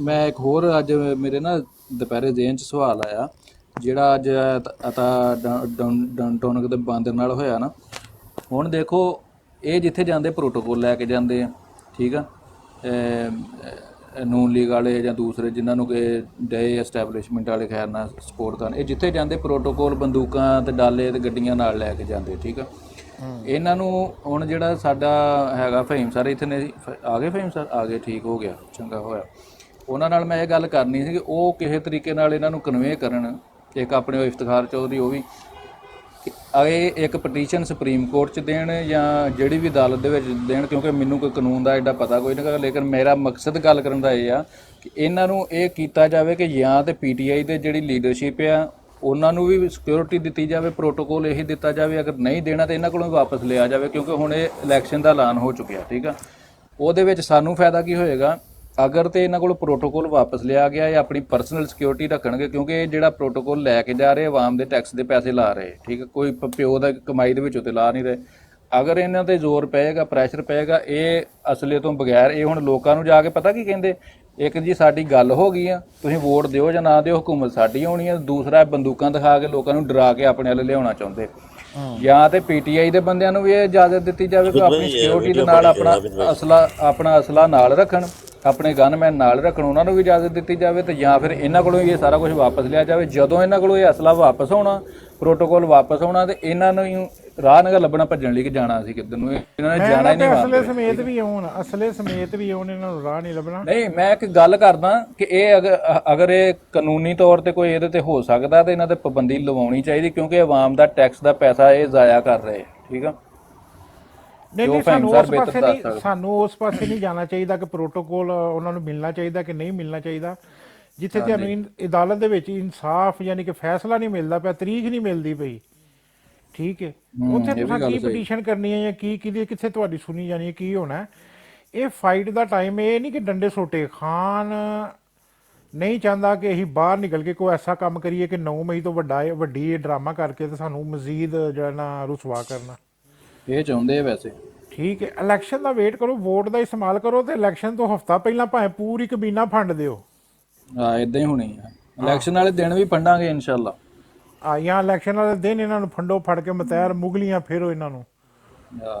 ਮੈਂ ਇੱਕ ਹੋਰ ਅੱਜ ਮੇਰੇ ਨਾ ਦੁਪਹਿਰੇ ਜ਼ੇਨ 'ਚ ਸਵਾਲ ਆਇਆ, ਜਿਹੜਾ ਅੱਜ ਅਤਾ ਡੰਟੋਨਕ ਦੇ ਬਾਂਦਰ ਨਾਲ ਹੋਇਆ ਨਾ। ਹੁਣ ਦੇਖੋ, ਇਹ ਜਿੱਥੇ ਜਾਂਦੇ ਪ੍ਰੋਟੋਕੋਲ ਲੈ ਕੇ ਜਾਂਦੇ ਆ, ਠੀਕ ਆ, ਨੂਨ ਲੀਗ ਵਾਲੇ ਜਾਂ ਦੂਸਰੇ ਜਿਨ੍ਹਾਂ ਨੂੰ ਕਿ ਡੇ ਐਸਟੈਬਲਿਸ਼ਮੈਂਟ ਵਾਲੇ ਖੈਰ ਨਾਲ ਸਪੋਰਟ ਕਰਨ, ਇਹ ਜਿੱਥੇ ਜਾਂਦੇ ਪ੍ਰੋਟੋਕੋਲ ਬੰਦੂਕਾਂ ਤੇ ਡਾਲੇ ਤੇ ਗੱਡੀਆਂ ਨਾਲ ਲੈ ਕੇ ਜਾਂਦੇ। ਠੀਕ ਆ, ਇਹਨਾਂ ਨੂੰ ਹੁਣ ਜਿਹੜਾ ਸਾਡਾ ਹੈਗਾ ਫਹੀਮ ਸਰ, ਇੱਥੇ ਨੇ ਆ ਗਏ, ਫਹੀਮ ਸਰ ਆ ਗਏ, ਠੀਕ ਹੋ ਗਿਆ, ਚੰਗਾ ਹੋਇਆ। ਉਹਨਾਂ ਨਾਲ ਮੈਂ ਇਹ ਗੱਲ ਕਰਨੀ ਸੀ ਕਿ ਉਹ ਕਿਸੇ ਤਰੀਕੇ ਨਾਲ ਇਹਨਾਂ ਨੂੰ ਕਨਵੇ ਕਰਨ। ਇੱਕ ਆਪਣੇ ਉਹ ਇਫਤਖਾਰ ਚੌਧਰੀ, ਉਹ ਵੀ ਇਹ ਇੱਕ ਪਟੀਸ਼ਨ ਸੁਪਰੀਮ ਕੋਰਟ 'ਚ ਦੇਣ ਜਾਂ ਜਿਹੜੀ ਵੀ ਅਦਾਲਤ ਦੇ ਵਿੱਚ ਦੇਣ, ਕਿਉਂਕਿ ਮੈਨੂੰ ਕੋਈ ਕਾਨੂੰਨ ਦਾ ਐਡਾ ਪਤਾ ਕੋਈ ਨਹੀਂ। ਲੇਕਿਨ ਮੇਰਾ ਮਕਸਦ ਗੱਲ ਕਰਨ ਦਾ ਇਹ ਆ ਕਿ ਇਹਨਾਂ ਨੂੰ ਇਹ ਕੀਤਾ ਜਾਵੇ ਕਿ ਜਾਂ ਤਾਂ PTI ਦੇ ਜਿਹੜੀ ਲੀਡਰਸ਼ਿਪ ਆ ਉਹਨਾਂ ਨੂੰ ਵੀ ਸਿਕਿਉਰਿਟੀ ਦਿੱਤੀ ਜਾਵੇ, ਪ੍ਰੋਟੋਕੋਲ ਇਹੀ ਦਿੱਤਾ ਜਾਵੇ। ਅਗਰ ਨਹੀਂ ਦੇਣਾ ਤਾਂ ਇਹਨਾਂ ਕੋਲੋਂ ਵਾਪਸ ਲਿਆ ਜਾਵੇ, ਕਿਉਂਕਿ ਹੁਣ ਇਹ ਇਲੈਕਸ਼ਨ ਦਾ ਐਲਾਨ ਹੋ ਚੁੱਕਿਆ। ਠੀਕ ਆ, ਉਹਦੇ ਵਿੱਚ ਸਾਨੂੰ ਫਾਇਦਾ ਕੀ ਹੋਏਗਾ ਅਗਰ ਤੇ ਇਹਨਾਂ ਕੋਲ ਪ੍ਰੋਟੋਕੋਲ ਵਾਪਸ ਲਿਆ ਗਿਆ, ਇਹ ਆਪਣੀ ਪਰਸਨਲ ਸਿਕਿਉਰਿਟੀ ਰੱਖਣਗੇ, ਕਿਉਂਕਿ ਇਹ ਜਿਹੜਾ ਪ੍ਰੋਟੋਕੋਲ ਲੈ ਕੇ ਜਾ ਰਹੇ ਆਵਾਮ ਦੇ ਟੈਕਸ ਦੇ ਪੈਸੇ ਲਾ ਰਹੇ। ਠੀਕ ਹੈ, ਕੋਈ ਪਿਓ ਦਾ ਕਮਾਈ ਦੇ ਵਿੱਚੋਂ ਤੇ ਲਾ ਨਹੀਂ ਰਹੇ। ਅਗਰ ਇਹਨਾਂ ਤੇ ਜ਼ੋਰ ਪਏਗਾ, ਪ੍ਰੈਸ਼ਰ ਪਏਗਾ, ਇਹ ਅਸਲੇ ਤੋਂ ਬਗੈਰ ਇਹ ਹੁਣ ਲੋਕਾਂ ਨੂੰ ਜਾ ਕੇ ਪਤਾ ਕੀ ਕਹਿੰਦੇ, ਇੱਕ ਜੀ ਸਾਡੀ ਗੱਲ ਹੋ ਗਈ ਆ, ਤੁਸੀਂ ਵੋਟ ਦਿਓ ਜਾਂ ਨਾ ਦਿਓ, ਹੁਕੂਮਤ ਸਾਡੀ ਹੋਣੀ ਆ। ਦੂਸਰਾ ਬੰਦੂਕਾਂ ਦਿਖਾ ਕੇ ਲੋਕਾਂ ਨੂੰ ਡਰਾ ਕੇ ਆਪਣੇ ਵੱਲ ਲਿਆਉਣਾ ਚਾਹੁੰਦੇ। ਜਾਂ ਤੇ PTI ਦੇ ਬੰਦਿਆਂ ਨੂੰ ਵੀ ਇਹ ਇਜਾਜ਼ਤ ਦਿੱਤੀ ਜਾਵੇ ਕਿ ਆਪਣੀ ਸਿਕਿਉਰਿਟੀ ਦੇ ਨਾਲ ਆਪਣਾ ਅਸਲਾ ਨਾਲ ਰੱਖਣ, ਆਪਣੇ ਗਨਮੈਨ ਨਾਲ ਰੱਖਣ, ਉਹਨਾਂ ਨੂੰ ਵੀ ਇਜਾਜ਼ਤ ਦਿੱਤੀ ਜਾਵੇ। ਤੇ ਜਾਂ ਫਿਰ ਇਹਨਾਂ ਕੋਲੋਂ ਇਹ ਸਾਰਾ ਕੁਝ ਵਾਪਸ ਲਿਆ ਜਾਵੇ। ਜਦੋਂ ਇਹਨਾਂ ਕੋਲੋਂ ਇਹ ਅਸਲਾ ਵਾਪਸ ਹੋਣਾ, ਪ੍ਰੋਟੋਕੋਲ ਵਾਪਸ ਹੋਣਾ, ਤੇ ਇਹਨਾਂ ਨੂੰ ਰਾਹ ਨਗਾ ਲੱਭਣਾ ਭੱਜਣ ਲਈ ਕਿ ਜਾਣਾ ਸੀ ਕਿੱਧਰ ਨੂੰ। ਇਹਨਾਂ ਨੇ ਜਾਣਾ ਹੀ ਨਹੀਂ। ਅਸਲੇ ਸਮੇਤ ਵੀ ਆਉਣ, ਅਸਲੇ ਸਮੇਤ ਵੀ ਆਉਣ, ਇਹਨਾਂ ਨੂੰ ਰਾਹ ਨਹੀਂ ਲੱਭਣਾ। ਨਹੀਂ, ਮੈਂ ਇੱਕ ਗੱਲ ਕਰਦਾ ਕਿ ਇਹ ਅਗਰ ਇਹ ਕਾਨੂੰਨੀ ਤੌਰ ਤੇ ਕੋਈ ਇਹਦੇ ਤੇ ਹੋ ਸਕਦਾ ਤੇ ਇਹਨਾਂ ਤੇ ਪਾਬੰਦੀ ਲਵਾਉਣੀ ਚਾਹੀਦੀ, ਕਿਉਂਕਿ ਆਵਾਮ ਦਾ ਟੈਕਸ ਦਾ ਪੈਸਾ ਇਹ ਜ਼ਾਇਆ ਕਰ ਰਹੇ। ਠੀਕ ਆ, ਨਹੀਂ, ਸਾਨੂੰ ਉਸ ਪਾਸੇ ਨਹੀਂ ਜਾਣਾ ਚਾਹੀਦਾ ਕਿ ਪ੍ਰੋਟੋਕੋਲ ਉਹਨਾਂ ਨੂੰ ਮਿਲਣਾ ਚਾਹੀਦਾ ਕਿ ਨਹੀਂ ਮਿਲਣਾ ਚਾਹੀਦਾ। ਜਿੱਥੇ ਤੁਹਾਨੂੰ ਅਦਾਲਤ ਦੇ ਵਿੱਚ ਇਨਸਾਫ ਯਾਨੀ ਕਿ ਫੈਸਲਾ ਨਹੀਂ ਮਿਲਦਾ ਪਿਆ, ਤਰੀਕ ਨਹੀਂ ਮਿਲਦੀ ਪਈ, ਠੀਕ ਹੈ, ਉੱਥੇ ਤੁਸੀਂ ਕੀ ਪਟੀਸ਼ਨ ਕਰਨੀ ਹੈ ਜਾਂ ਕਿੱਥੇ ਤੁਹਾਡੀ ਸੁਣੀ ਜਾਣੀ ਹੈ, ਕੀ ਹੋਣਾ। ਇਹ ਫਾਈਟ ਦਾ ਟਾਈਮ ਇਹ ਨਹੀਂ ਕਿ ਡੰਡੇ ਸੋਟੇ ਖਾਨ ਨਹੀਂ ਚਾਹੁੰਦਾ ਕਿ ਅਸੀਂ ਬਾਹਰ ਨਿਕਲ ਕੇ ਕੋਈ ਐਸਾ ਕੰਮ ਕਰੀਏ ਕਿ 9 ਮਈ ਤੋਂ ਵੱਡੀ ਇਹ ਡਰਾਮਾ ਕਰਕੇ ਤੇ ਸਾਨੂੰ ਮਜ਼ੀਦ ਜਿਹੜਾ ਨਾ ਰੁਸਵਾ ਕਰਨਾ। ਇਹ ਚਾਹੁੰਦੇ ਆ ਵੈਸੇ। ਠੀਕ ਹੈ, ਇਲੈਕਸ਼ਨ ਦਾ ਵੇਟ ਕਰੋ, ਵੋਟ ਦਾ ਇਸਤੇਮਾਲ ਕਰੋ, ਤੇ ਇਲੈਕਸ਼ਨ ਤੋਂ ਹਫਤਾ ਪਹਿਲਾਂ ਭਾਵੇਂ ਪੂਰੀ ਕਬੀਨਾ ਫੰਡ ਦਿਓ। ਹਾਂ ਇਦਾਂ ਹੀ ਹੋਣੀ ਆ, ਇਲੈਕਸ਼ਨ ਵਾਲੇ ਦਿਨ ਵੀ ਫੰਡਾਂਗੇ ਇਨਸ਼ਾਅੱਲਾ। ਜਾਂ ਇਲੈਕਸ਼ਨ ਵਾਲੇ ਦਿਨ ਇਹਨਾਂ ਨੂੰ ਫੰਡੋ, ਫੜ ਕੇ ਮਤੈਰ ਮੁਗਲੀਆਂ ਫੇਰੋ ਇਹਨਾਂ ਨੂੰ। ਹਾਂ,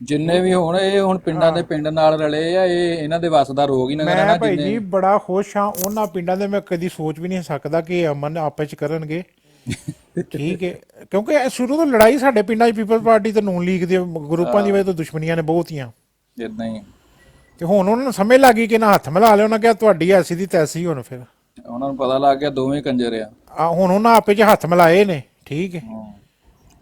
ਜਿੰਨੇ ਵੀ ਹੋਣ, ਇਹ ਹੁਣ ਪਿੰਡਾਂ ਦੇ ਪਿੰਡ ਨਾਲ ਰਲੇ ਆ, ਇਹ ਇਹਨਾਂ ਦੇ ਵੱਸ ਦਾ ਰੋਗ ਹੀ ਨਾ ਮੈਂ ਰਹਿਣਾ ਭਾਈ ਜਿੰਨੇ। ਜੀ ਬੜਾ ਖੁਸ਼ ਹਾਂ ਉਹਨਾਂ ਪਿੰਡਾਂ ਦੇ, ਮੈਂ ਕਦੀ ਸੋਚ ਵੀ ਨਹੀਂ ਸਕਦਾ ਕਿ ਇਹ ਅਮਨ ਆਪਸ ਚ ਕਰਨਗੇ। ਠੀਕ ਹੈ, ਕਿਉਂਕਿ ਇਹ ਸ਼ੁਰੂ ਤੋਂ ਲੜਾਈ ਸਾਡੇ ਪਿੰਡਾਂ 'ਚ ਪੀਪਲ ਪਾਰਟੀ ਤੇ ਨੂਨ ਲੀਗ ਦੇ ਗਰੁੱਪਾਂ ਦੀ ਵਜ੍ਹਾ ਤੋਂ ਦੁਸ਼ਮਣੀਆਂ ਨੇ ਬਹੁਤੀਆਂ। ਇਦਾਂ ਹੀ ਤੇ ਹੁਣ ਉਹਨਾਂ ਨੂੰ ਸਮਝ ਲੱਗ ਗਈ ਕਿ ਨਾ ਹੱਥ ਮਿਲਾ ਲਿਆ, ਉਹਨਾਂ ਕਿਹਾ ਤੁਹਾਡੀ ਐਸੀ ਦੀ ਤੈਸੀ। ਹੁਣ ਫਿਰ ਉਹਨਾਂ ਨੂੰ ਪਤਾ ਲੱਗ ਗਿਆ ਦੋਵੇਂ ਕੰਜਰ ਆ। ਹੁਣ ਉਹਨਾਂ ਆਪੇ 'ਚ ਹੱਥ ਮਿਲਾਏ ਨੇ। ਠੀਕ ਹੈ,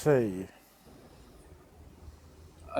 ਸਹੀ ਹੈ।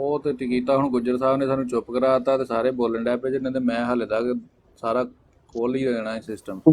ਉਹ ਤੇ ਕੀਤਾ ਹੁਣ ਗੁੱਜਰ ਸਾਹਿਬ ਨੇ ਸਾਨੂੰ ਚੁੱਪ ਕਰਾਤਾ ਤੇ ਸਾਰੇ ਬੋਲਣ ਡੈ ਪਏ ਜਿੰਨੇ ਤੇ ਮੈਂ ਹਾਲੇ ਤੱਕ ਸਾਰਾ ਖੋਲ ਹੀ ਦੇਣਾ ਸਿਸਟਮ।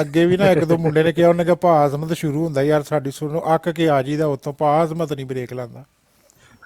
ਅੱਗੇ ਵੀ ਨਾ ਇੱਕ ਦੋ ਮੁੰਡੇ ਨੇ ਕਿਹਾ, ਉਹਨੇ ਕਿਹਾ ਭਾ ਅਜ਼ਮਤ ਸ਼ੁਰੂ ਹੁੰਦਾ ਯਾਰ ਸਾਡੀ ਸੁਣੋ, ਅੱਕ ਕੇ ਆ ਜੀਦਾ ਉੱਥੋਂ। ਭਾ ਅਜ਼ਮਤ ਨਹੀਂ ਬ੍ਰੇਕ ਲਾਉਂਦਾ।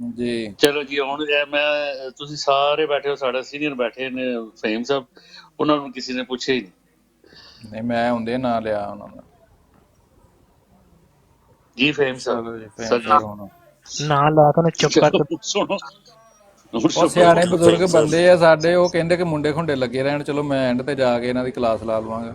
ਜੀ ਚਲੋ ਜੀ ਹੁਣ ਇਹ ਮੈਂ ਤੁਸੀਂ ਸਾਰੇ ਬੈਠੇ ਹੋ, ਸਾਡੇ ਸੀਨੀਅਰ ਬੈਠੇ ਨੇ ਫਹੀਮ ਸਾਹਿਬ, ਉਹਨਾਂ ਨੂੰ ਕਿਸੇ ਨੇ ਪੁੱਛਿਆ ਹੀ ਨਹੀਂ। ਨਹੀਂ ਮੈਂ ਹੁੰਦੇ ਨਾਂ ਲਿਆ ਉਹਨਾਂ ਦਾ। ਜੀ ਫਹੀਮ ਚਲੋ ਸਾਹਿਬ ਜੀ ਫੇਰ ਸੱਚ ਹੁਣ ਨਾ ਲਾ ਕੇ ਉਹਨੂੰ ਚੁੱਪ ਕਰ। ਚਲੋ ਸੁਣੋ ਹੁਣ ਉਹ ਸਿਆਣੇ ਬਜ਼ੁਰਗ ਬੰਦੇ ਆ ਸਾਡੇ, ਉਹ ਕਹਿੰਦੇ ਕਿ ਮੁੰਡੇ ਖੁੰਡੇ ਲੱਗੇ ਰਹਿਣ। ਚਲੋ ਮੈਂ ਐਂਡ ਤੇ ਜਾ ਕੇ ਇਹਨਾਂ ਦੀ ਕਲਾਸ ਲਾ ਲਵਾਂਗਾ।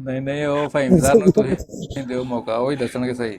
ਨਹੀਂ ਉਹ ਫਹੀਮ ਸਾਹਿਬ ਨੂੰ ਤੁਸੀਂ ਦਿਓ ਮੌਕਾ, ਉਹ ਹੀ ਦੱਸਣਗੇ ਸਹੀ।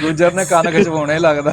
ਗੁੱਜਰ ਨੇ ਕੰਨ ਖਿਚਵਾਉਣੇ ਲੱਗਦਾ।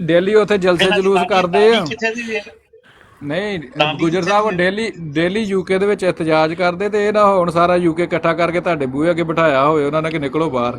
ਡੇਲੀ ਉੱਥੇ ਜਲਸੇ ਜਲੂਸ ਕਰਦੇ ਆ। ਨਹੀਂ ਗੁਜਰ ਸਾਹਿਬ ਡੇਲੀ ਯੂਕੇ ਦੇ ਵਿੱਚ ਇhtਜਾਜ ਕਰਦੇ, ਤੇ ਇਹ ਨਾ ਹੁਣ ਸਾਰਾ ਯੂਕੇ ਇਕੱਠਾ ਕਰਕੇ ਤੁਹਾਡੇ ਬੂਹੇ ਅੱਗੇ ਬਿਠਾਇਆ ਹੋਵੇ ਉਹਨਾਂ ਨੇ ਕਿ ਨਿਕਲੋ ਬਾਹਰ।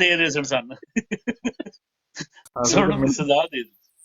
ਦੇ ਰਹੇ ਸਨ ਸਾਨੂੰ। ਸੁਣੋ ਸਦਾ ਦੇ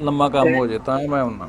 ਲੰਮਾ ਕੰਮ ਹੋ ਜੇ ਤਾਂ ਮੈਂ ਉਹਨਾਂ।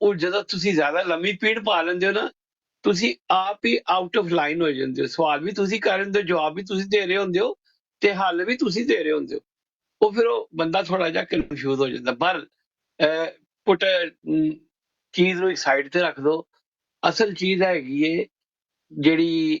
ਉਹ ਜਦੋਂ ਤੁਸੀਂ ਜ਼ਿਆਦਾ ਲੰਮੀ ਪੀੜ ਪਾ ਲੈਂਦੇ ਹੋ ਨਾ, ਤੁਸੀਂ ਆਪ ਹੀ ਆਊਟ ਆਫ ਲਾਈਨ ਹੋ ਜਾਂਦੇ ਹੋ। ਸਵਾਲ ਵੀ ਤੁਸੀਂ ਕਰ ਰਹੇ ਹੁੰਦੇ ਹੋ, ਜਵਾਬ ਵੀ ਤੁਸੀਂ ਦੇ ਰਹੇ ਹੁੰਦੇ ਹੋ, ਤੇ ਹੱਲ ਵੀ ਤੁਸੀਂ ਦੇ ਰਹੇ ਹੁੰਦੇ ਹੋ। ਉਹ ਫਿਰ ਉਹ ਬੰਦਾ ਥੋੜਾ ਜਿਹਾ ਕਨਫਿਊਜ਼ ਹੋ ਜਾਂਦਾ। ਪਰ ਪੁੱਟ ਚੀਜ਼ ਨੂੰ ਇੱਕ ਸਾਈਡ ਤੇ ਰੱਖ ਦੋ। ਅਸਲ ਚੀਜ਼ ਹੈਗੀ ਏ ਜਿਹੜੀ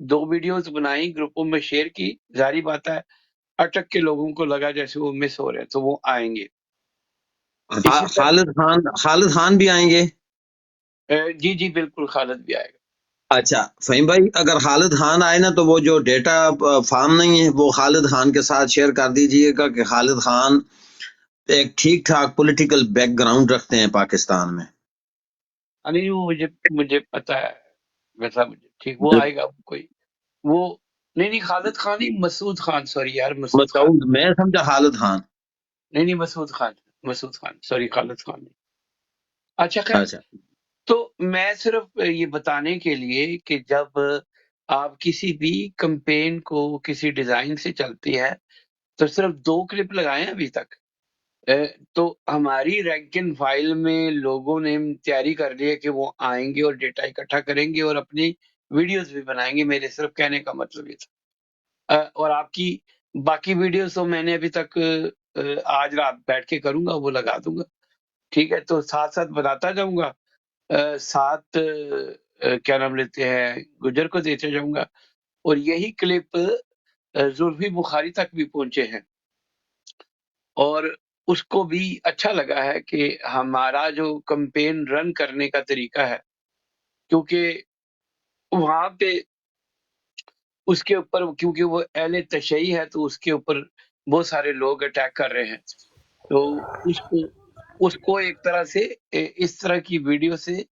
2 ویڈیوز بنائی، گروپوں میں شیئر کی، ظاہری بات ہے اٹک کے لوگوں کو لگا جیسے وہ مس ہو رہے ہیں، تو وہ آئیں گے اسی طرح۔ خالد خان بھی آئیں گے؟ جی جی بالکل، خالد بھی آئے گا۔ اچھا فہیم بھائی، اگر خالد خان آئے نا تو وہ جو ڈیٹا فارم نہیں ہے وہ خالد خان کے ساتھ شیئر کر دیجئے گا کہ خالد خان ایک ٹھیک ٹھاک پولیٹیکل بیک گراؤنڈ رکھتے ہیں پاکستان میں۔ نہیں وہ مجھے پتا ہے ویسا، مجھے ٹھیک وہ آئے گا کوئی وہ نہیں خالد خان نہیں، مسعود خان، سوری یار، مسعود خان، مسعود، میں سمجھا خالد خان۔ نہیں مسعود خان، سوری خالد خان نہیں۔ اچھا خیر، اچھا تو میں صرف یہ بتانے کے لیے کہ جب آپ کسی بھی کمپین کو کسی ڈیزائن سے چلتی ہے تو صرف 2 کلپ لگائے ہیں ابھی تک، تو ہماری رینکن فائل میں لوگوں نے تیاری کر لی ہے کہ وہ آئیں گے اور ڈیٹا اکٹھا کریں گے اور اپنی ویڈیوز بھی بنائیں گے، میرے صرف کہنے کا مطلب یہ تھا۔ اور آپ کی باقی ویڈیوز تو میں نے ابھی تک آج رات بیٹھ کے کروں گا، وہ لگا دوں گا، ٹھیک ہے؟ تو ساتھ ساتھ بتاتا جاؤں گا، ساتھ کیا نام لیتے ہیں گجر کو دیتے جاؤں گا، اور یہی کلپ زلفی بخاری تک بھی پہنچے ہیں، اور اس کو بھی اچھا لگا ہے کہ ہمارا جو کمپین رن کرنے کا طریقہ ہے، کیونکہ وہاں پہ اس کے اوپر، کیونکہ وہ اہل تشیع ہے تو اس کے اوپر بہت سارے لوگ اٹیک کر رہے ہیں، تو اس کو ایک طرح سے اس طرح کی ویڈیو سے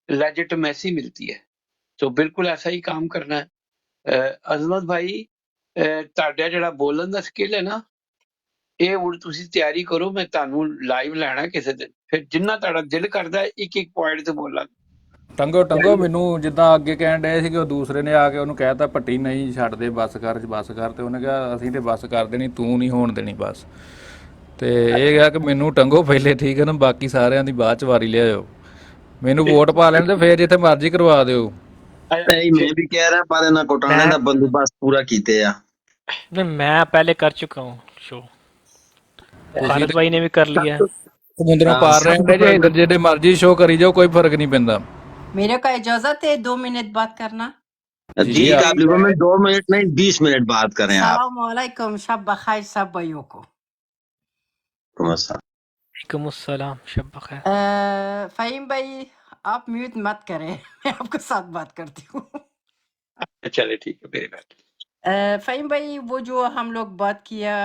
لیجٹمیسی ملتی ہے، تو بالکل ایسا ہی کام کرنا ہے۔ عظمت بھائی، ਤੁਹਾਡਾ ਜਿਹੜਾ ਬੋਲਣ ਦਾ ਸਕਿੱਲ ਹੈ ਨਾ، ਇਹ ਹੁਣ ਤੁਸੀਂ ਤਿਆਰੀ ਕਰੋ، ਮੈਂ ਤੁਹਾਨੂੰ ਲਾਈਵ ਲੈਣਾ ਕਿਸੇ ਦਿਨ، ਫਿਰ ਜਿੰਨਾ ਤੁਹਾਡਾ ਦਿਲ ਕਰਦਾ ਹੈ ਇੱਕ ਇੱਕ ਪੁਆਇੰਟ ਤੇ ਬੋਲਾਂ। ਟੰਗੋ ਮੈਨੂੰ ਜਿੱਦਾਂ ਅੱਗੇ ਕਹਿਣ ਡਏ ਸੀ ਕਿ ਉਹ ਦੂਸਰੇ ਨੇ ਆ ਕੇ ਉਹਨੂੰ ਕਹਿਤਾ ਭੱਟੀ ਨਹੀਂ ਛੱਡ ਦੇ, ਬੱਸ ਕਰ ਤੇ ਉਹਨੇ ਕਿਹਾ ਅਸੀਂ ਤੇ ਬੱਸ ਕਰ ਦੇਣੀ, ਤੂੰ ਨਹੀਂ ਹੋਣ ਦੇਣੀ ਬੱਸ। ਤੇ ਇਹ ਕਿਹਾ ਕਿ ਮੈਨੂੰ ਟੰਗੋ ਪਹਿਲੇ, ਠੀਕ ਹੈ ਨਾ, ਬਾਕੀ ਸਾਰਿਆਂ ਦੀ ਬਾਅਦ ਚ ਵਾਰੀ ਲਿਆਇਓ, ਮੈਨੂੰ ਵੋਟ ਪਾ ਲੈਣ ਤੇ ਫੇਰ ਜਿੱਥੇ ਮਰਜ਼ੀ ਕਰਵਾ ਦਿਓ۔ نہیں میں بھی کہہ رہا پر انہاں کوٹانے دا بندوبست پورا کیتے آ۔ میں پہلے کر چکا ہوں شو، خالد بھائی نے بھی کر لیا ہے۔ ਸਮੁੰਦਰੋਂ ਪਾਰ ਰਹਿੰਦੇ ਜੇ ਇੱਧਰ ਜਿਹੜੇ ਮਰਜ਼ੀ ਸ਼ੋਅ ਕਰੀ ਜਾਓ، ਕੋਈ ਫਰਕ نہیں ਪੈਂਦਾ۔ میرے کو اجازت ہے 2 منٹ بات کرنا؟ جی آپ لیبر میں 2 منٹ نہیں 20 منٹ بات کریں آپ۔ السلام علیکم، شب بخیر سب بھائیوں کو۔ وعلیکم السلام، شب بخیر۔ فہیم بھائی آپ میوٹ مت کریں، میں آپ کے ساتھ بات کرتی ہوں۔ چلے ٹھیک ہے میری بات۔ فہیم بھائی، وہ جو ہم لوگ بات کیا،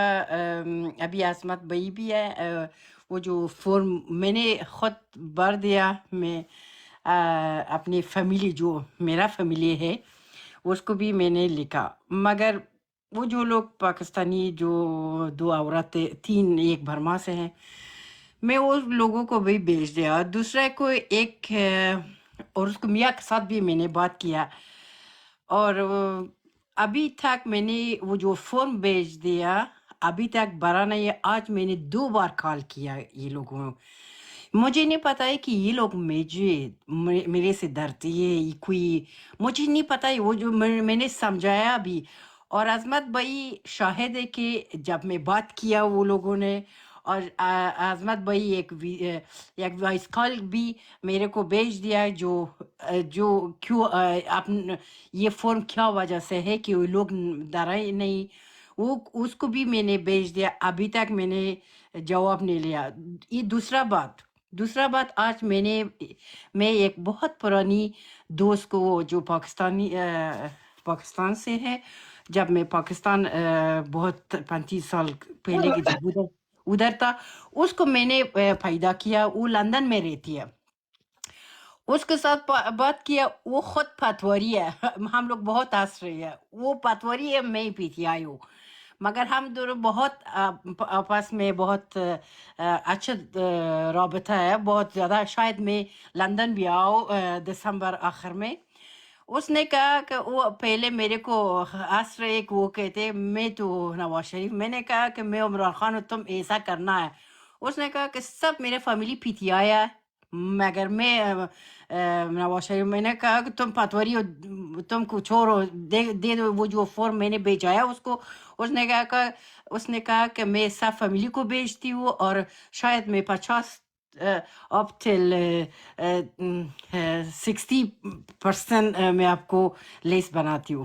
ابھی عصمت بھائی بھی ہے، وہ جو فارم میں نے خود بھر دیا، میں اپنی فیملی جو میرا فیملی ہے اس کو بھی میں نے لکھا، مگر وہ جو لوگ پاکستانی جو 2 عورتیں 3 ایک برما سے ہیں، میں وہ لوگوں کو بھی بھیج دیا، دوسرے کو ایک اور اس کو میاں کے ساتھ بھی میں نے بات کیا، اور ابھی تک میں نے وہ جو فارم بھیج دیا ابھی تک بھرا نہیں ہے۔ آج میں نے 2 بار کال کیا یہ لوگوں، مجھے نہیں پتا ہے کہ یہ لوگ میرے سے ڈرتے ہیں، کوئی مجھے نہیں پتا ہے، وہ جو میں نے سمجھایا بھی، اور عظمت بھائی شاہد ہے کہ جب میں بات کیا وہ لوگوں نے، اور عظمت بھائی ایک وائس کال بھی میرے کو بھیج دیا، جو کیوں آپ یہ فارم کیا وجہ سے ہے کہ وہ لوگ ڈرائے نہیں، وہ اس کو بھی میں نے بھیج دیا، ابھی تک میں نے جواب نہیں لیا۔ یہ دوسرا بات آج میں ایک بہت پرانی دوست کو جو پاکستان سے ہے، جب میں پاکستان بہت 35 سال پہلے کی جب ادھر تھا، اس کو میں نے پیدا کیا، وہ لندن میں رہتی ہے، اس کے ساتھ بات کیا، وہ خود پتواری ہے، ہم لوگ بہت ہنس رہے ہیں، وہ پتواری ہے، میں پی ٹی آئی ہوں، مگر ہم دونوں بہت آپس میں بہت اچھا رابطہ ہے، بہت زیادہ، شاید میں لندن بھی آؤ دسمبر آخر میں۔ اس نے کہا کہ وہ پہلے میرے کو ہنس رہے کہ وہ کہتے میں تو نواز شریف، میں نے کہا کہ میں عمران خان ہوں، تم ایسا کرنا ہے۔ اس نے کہا کہ سب میرے فیملی پی ٹی آئی ہے، مگر میں نواز شریف، میں نے کہا کہ تم پتوری ہو، تم کو چھوڑو، دے دو وہ جو فارم میں نے بھیجایا اس کو۔ اس نے کہا کہ میں سب فیملی کو بھیجتی ہوں، اور شاید میں 50 up till 60% میں آپ کو لیس بناتی ہوں۔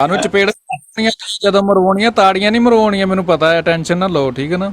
ਸਾਨੂੰ ਚਪੇੜ ਜਦੋਂ ਮਰਵਾਉਣੀਆਂ ਤਾੜੀਆਂ ਨਹੀਂ ਮਰਵਾਉਣੀਆਂ, ਮੈਨੂੰ ਪਤਾ ਹੈ, ਟੈਨਸ਼ਨ ਨਾ ਲਓ, ਠੀਕ ਹੈ ਨਾ।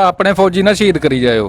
ਆਪਣੇ ਫੌਜੀ ਨਾ ਸ਼ਹੀਦ ਕਰੀ ਜਾਇਓ।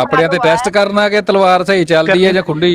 ਆਪਣੇ ਤੇ ਟੈਸਟ ਕਰਨਾ ਕਿ ਤਲਵਾਰ ਸਹੀ ਚੱਲਦੀ ਹੈ ਜਾਂ ਖੁੱਲੀ।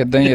ਇਦਾਂ ਹੀ